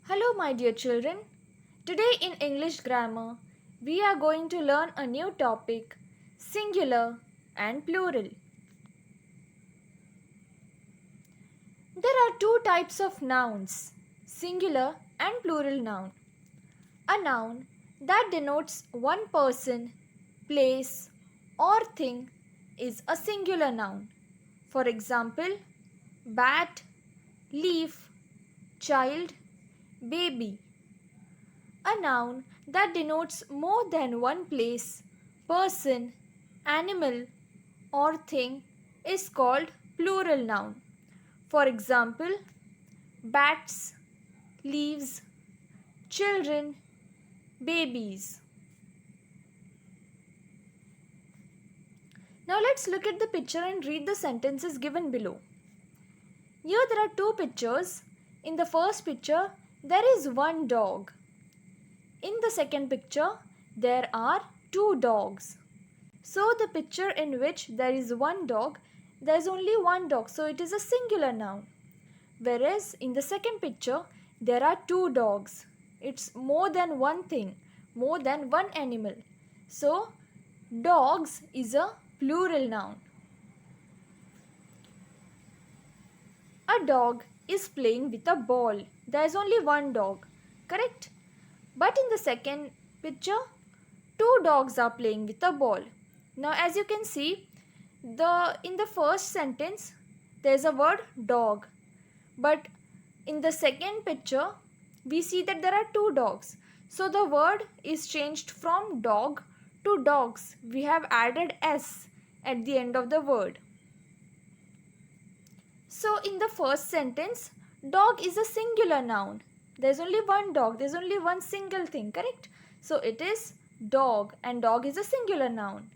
Hello, my dear children. Today in English grammar, we are going to learn a new topic, singular and plural. There are two types of nouns, singular and plural noun. A noun that denotes one person, place, or thing is a singular noun. For example, bat, leaf, child, baby. A noun that denotes more than one place, person, animal, or thing is called plural noun. For example, bats, leaves, children, babies. Now let's look at the picture and read the sentences given below. Here there are two pictures. In the first picture, there is one dog. In the second picture, there are two dogs. So the picture in which there is one dog, there is only one dog. So it is a singular noun. Whereas in the second picture, there are two dogs. It's more than one thing, more than one animal. So dogs is a plural noun. A dog is playing with a ball. There is only one dog. Correct? But in the second picture, two dogs are playing with a ball. Now as you can see, in the first sentence, there is a word dog. But in the second picture, we see that there are two dogs. So the word is changed from dog to dogs. We have added S at the end of the word. So in the first sentence, dog is a singular noun. There's only one dog. There's only one single thing, correct? So it is dog, and dog is a singular noun.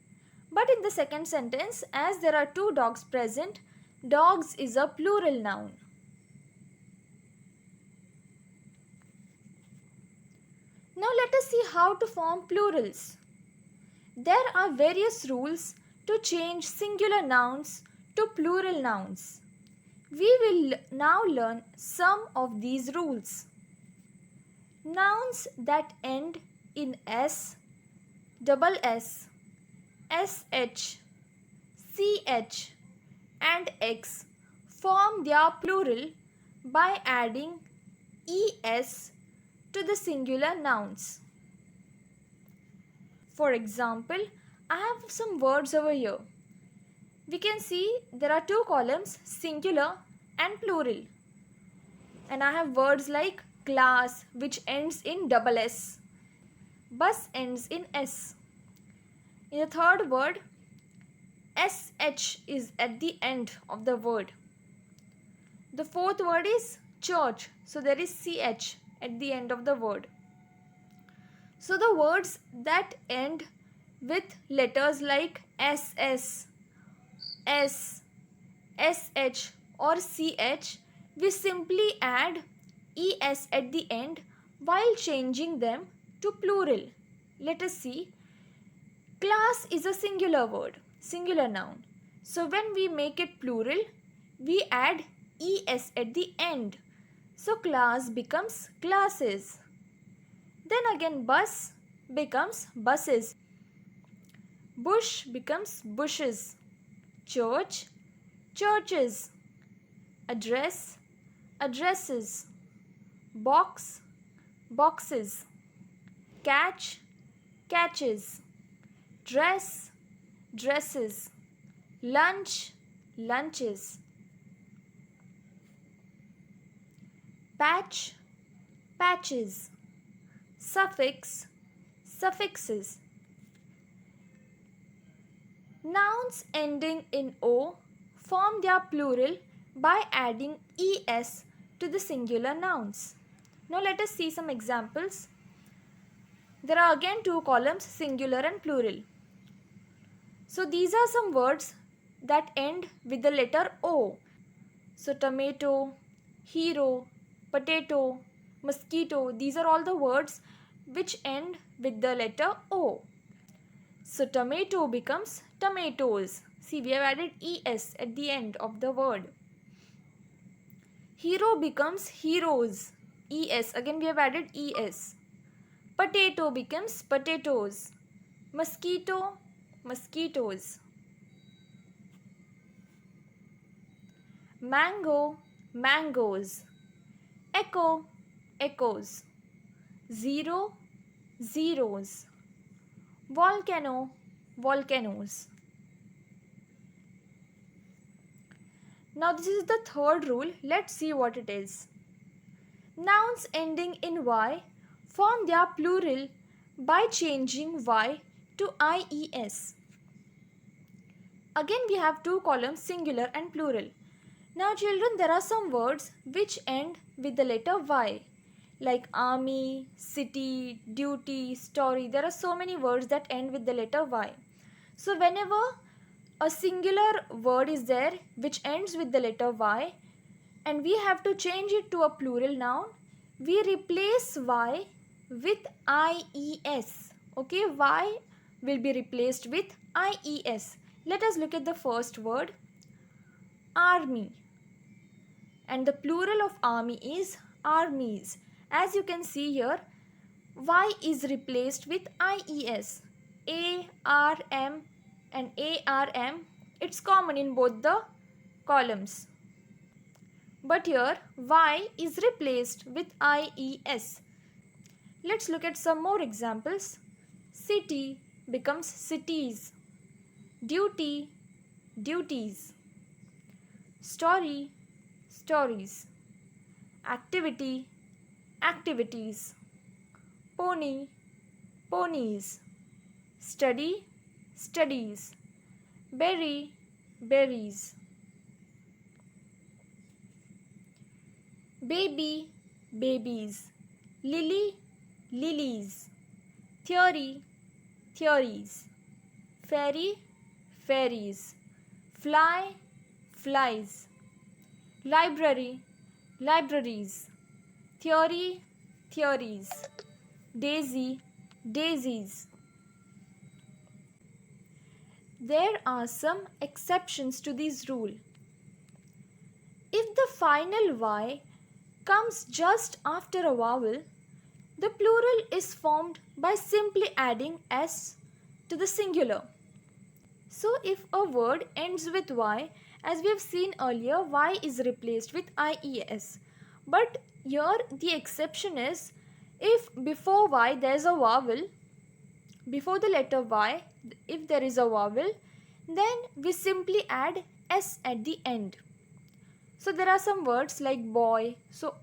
But in the second sentence, as there are two dogs present, dogs is a plural noun. Now let us see how to form plurals. There are various rules to change singular nouns to plural nouns. We will now learn some of these rules. Nouns that end in S, double S, SH, CH and X form their plural by adding ES to the singular nouns. For example, I have some words over here. We can see there are two columns, singular and plural. And I have words like class, which ends in double S. Bus ends in S. In the third word, SH is at the end of the word. The fourth word is church. So there is CH at the end of the word. So the words that end with letters like SS, S, SH or CH, we simply add ES at the end while changing them to plural. Let us see. Class is a singular word, singular noun. So when we make it plural, we add ES at the end. So class becomes classes. Then again bus becomes buses. Bush becomes bushes. Church, churches. Address, addresses. Box, boxes. Catch, catches. Dress, dresses. Lunch, lunches. Patch, patches. Suffix, suffixes. Nouns ending in O form their plural by adding ES to the singular nouns. Now let us see some examples. There are again two columns, singular and plural. So these are some words that end with the letter O. So tomato, hero, potato, mosquito, these are all the words which end with the letter O. So tomato becomes tomatoes. See, we have added ES at the end of the word. Hero becomes heroes. es. Again we have added es. Potato becomes potatoes. Mosquito, mosquitoes. Mango, mangoes. Echo, echoes. Zero, zeros. Volcano, volcanoes. Now this is the third rule. Let's see what it is. Nouns ending in y form their plural by changing y to ies. Again we have two columns, singular and plural. Now children, there are some words which end with the letter y, like army, city, duty, story. There are so many words that end with the letter y. So whenever a singular word is there which ends with the letter y and we have to change it to a plural noun, we replace y with ies. Okay, y will be replaced with ies. Let us look at the first word, army. And the plural of army is armies. As you can see here, y is replaced with ies. ARM and ARM, it's common in both the columns. But here y is replaced with ies. Let's look at some more examples. City becomes cities. Duty, duties. Story, stories. Activity, activities. Pony, ponies. Study, studies. Berry, berries. Baby, babies. Lily, lilies. Theory, theories. Fairy, fairies. Fly, flies. Library, libraries. Theory, theories. Daisy, daisies. There are some exceptions to this rule. If the final y comes just after a vowel, the plural is formed by simply adding s to the singular. So if a word ends with y, as we have seen earlier, y is replaced with ies. But here the exception is, if before y there is a vowel, before the letter y, if there is a vowel, then we simply add s at the end. So there are some words like boy. So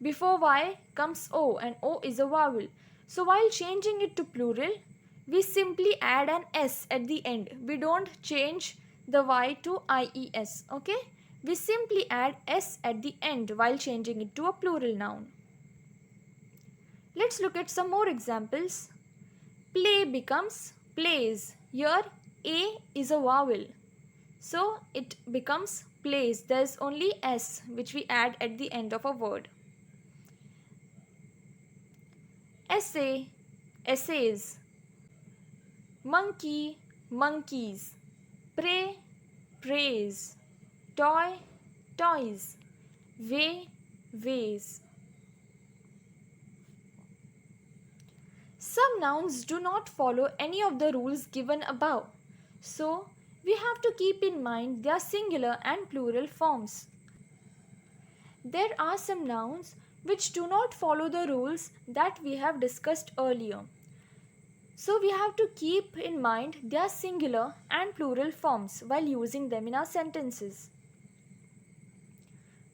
before y comes o and o is a vowel. So while changing it to plural, we simply add an s at the end. We don't change the y to ies. Okay? We simply add s at the end while changing it to a plural noun. Let's look at some more examples. Play becomes plays. Here a is a vowel. So it becomes plays. There is only s which we add at the end of a word. Essay, essays. Monkey, monkeys. Pray, praise. Toy, toys. Way, ways. Some nouns do not follow any of the rules given above. So we have to keep in mind their singular and plural forms. There are some nouns which do not follow the rules that we have discussed earlier. So we have to keep in mind their singular and plural forms while using them in our sentences.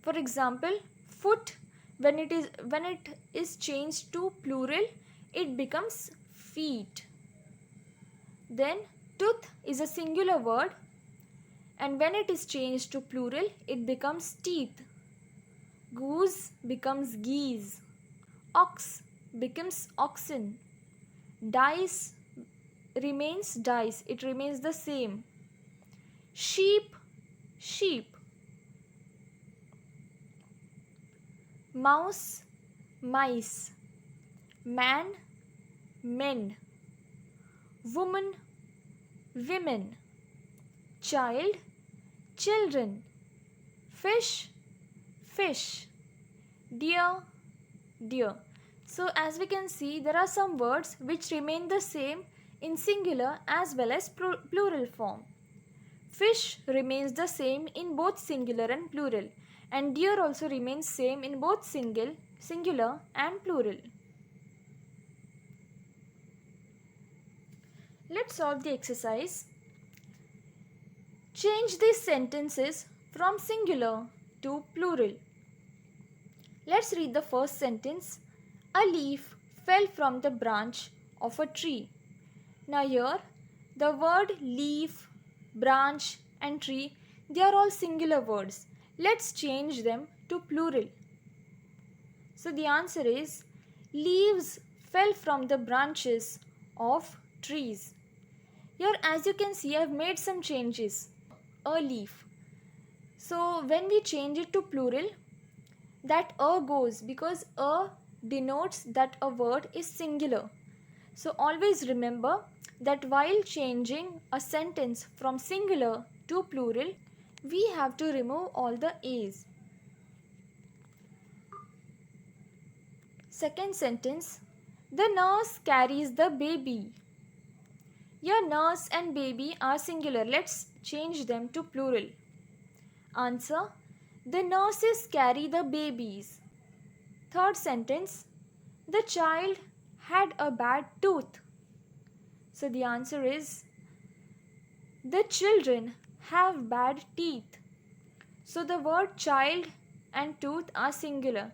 For example, foot, when it is changed to plural, it becomes feet. Then tooth is a singular word, and when it is changed to plural, it becomes teeth. Goose becomes geese. Ox becomes oxen. Dice remains dice. It remains the same. Sheep, sheep. Mouse, mice. Man, men. Woman, women. Child, children. Fish, fish. Deer, deer. So as we can see, there are some words which remain the same in singular as well as plural form. Fish remains the same in both singular and plural, and deer also remains same in both singular and plural. Let's solve the exercise. Change these sentences from singular to plural. Let's read the first sentence. A leaf fell from the branch of a tree. Now here, the word leaf, branch and tree, they are all singular words. Let's change them to plural. So the answer is, leaves fell from the branches of trees. Here as you can see, I have made some changes. A leaf. So when we change it to plural, that a goes because a denotes that a word is singular. So always remember that while changing a sentence from singular to plural, we have to remove all the a's. Second sentence, the nurse carries the baby. Here nurse and baby are singular. Let's change them to plural. Answer, the nurses carry the babies. Third sentence, the child had a bad tooth. So the answer is, the children have bad teeth. So the word child and tooth are singular,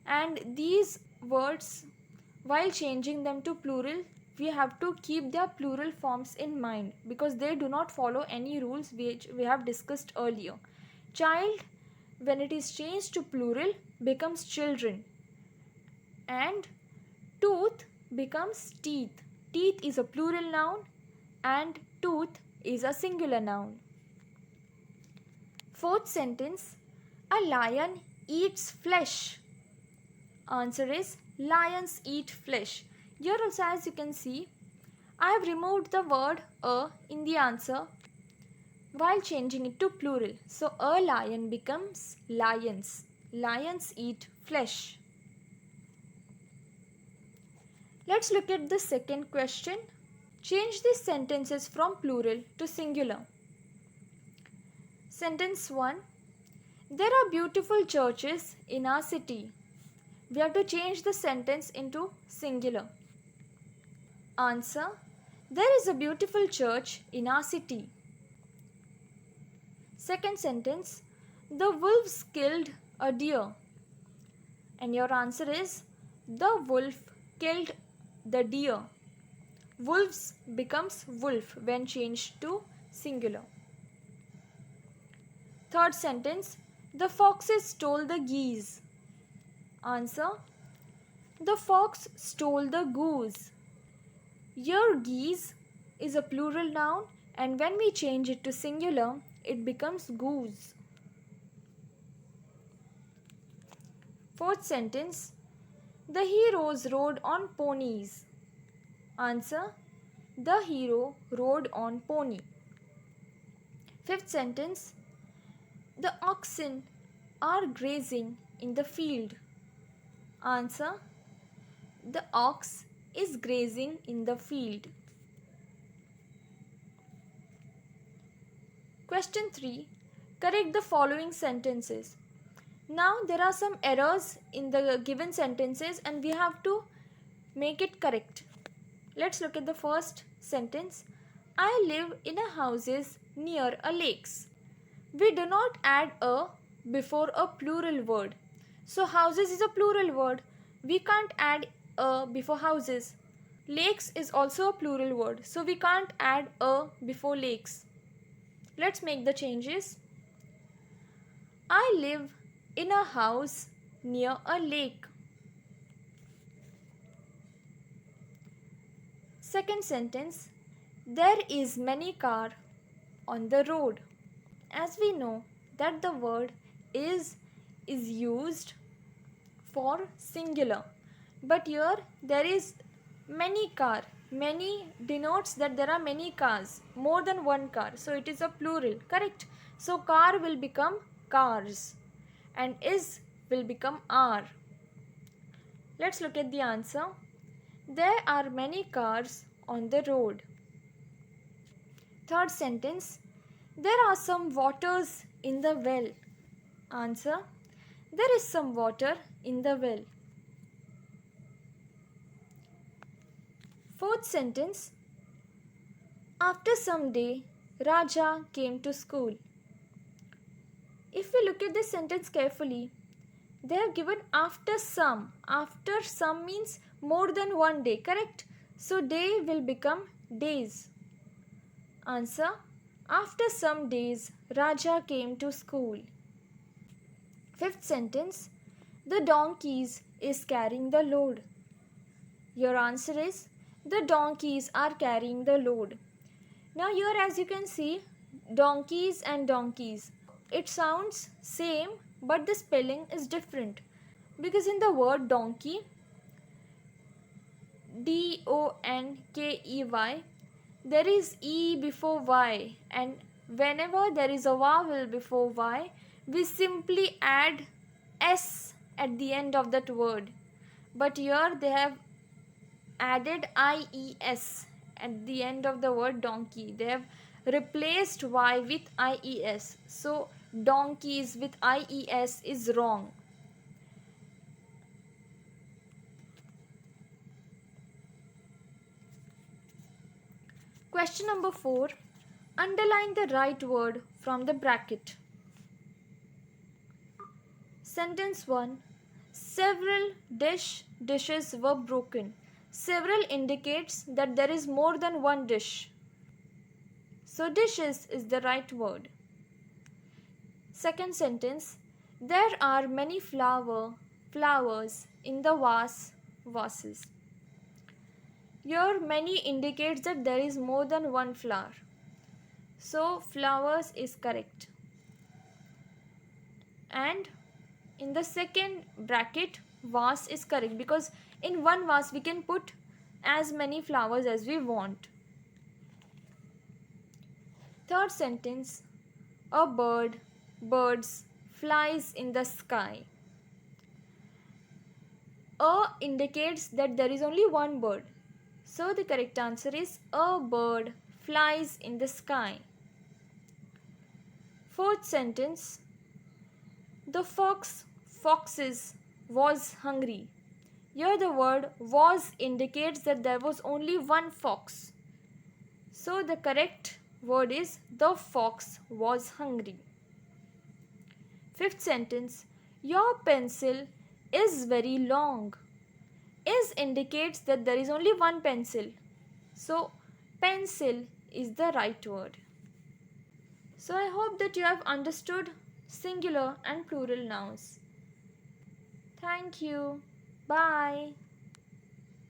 and these words, while changing them to plural, we have to keep their plural forms in mind because they do not follow any rules which we have discussed earlier. Child, when it is changed to plural, becomes children, and tooth becomes teeth. Teeth is a plural noun and tooth is a singular noun. Fourth sentence, a lion eats flesh. Answer is, lions eat flesh. Here also as you can see, I have removed the word a in the answer while changing it to plural. So a lion becomes lions. Lions eat flesh. Let's look at the second question. Change these sentences from plural to singular. Sentence 1. There are beautiful churches in our city. We have to change the sentence into singular. Answer, there is a beautiful church in our city. Second sentence, the wolves killed a deer. And your answer is, the wolf killed the deer. Wolves becomes wolf when changed to singular. Third sentence, the foxes stole the geese. Answer, the fox stole the goose. Here geese is a plural noun, and when we change it to singular, it becomes goose. Fourth sentence, the heroes rode on ponies. Answer, the hero rode on pony. Fifth sentence, the oxen are grazing in the field. Answer, the ox is grazing in the field. Question 3. Correct the following sentences. Now there are some errors in the given sentences and we have to make it correct. Let's look at the first sentence. I live in a houses near a lakes. We do not add a before a plural word. So houses is a plural word. We can't add a before houses. Lakes is also a plural word. So we can't add a before lakes. Let's make the changes. I live in a house near a lake. Second sentence, there is many car on the road. As we know that the word is used for singular, but here there is many car. Many denotes that there are many cars, more than one car, so it is a plural, correct? So car will become cars and is will become are. Let's look at the answer. There are many cars on the road. Third sentence. There are some waters in the well. Answer. There is some water in the well. Fourth sentence. After some day, Raja came to school. If we look at this sentence carefully, they have given after some. After some means more than one day, correct? So day will become days. Answer. After some days, Raja came to school. Fifth sentence. The donkeys is carrying the load. Your answer is the donkeys are carrying the load. Now here as you can see, donkeys and donkeys. It sounds same but the spelling is different. Because in the word donkey, DONKEY, there is E before Y, and whenever there is a vowel before Y, we simply add S at the end of that word. But here they have added IES at the end of the word donkey. They have replaced Y with IES. So donkeys with IES is wrong. Question number 4. Underline the right word from the bracket. Sentence 1. Several dishes were broken. Several indicates that there is more than one dish. So dishes is the right word. Second sentence. There are many flowers in the vases. Here many indicates that there is more than one flower. So flowers is correct. And in the second bracket, vase is correct because in one vase we can put as many flowers as we want. Third sentence. A birds flies in the sky. A indicates that there is only one bird. So the correct answer is a bird flies in the sky. Fourth sentence. The foxes was hungry. Here the word was indicates that there was only one fox. So the correct word is the fox was hungry. Fifth sentence. Your pencil is very long. Is indicates that there is only one pencil. So pencil is the right word. So I hope that you have understood singular and plural nouns. Thank you. Bye.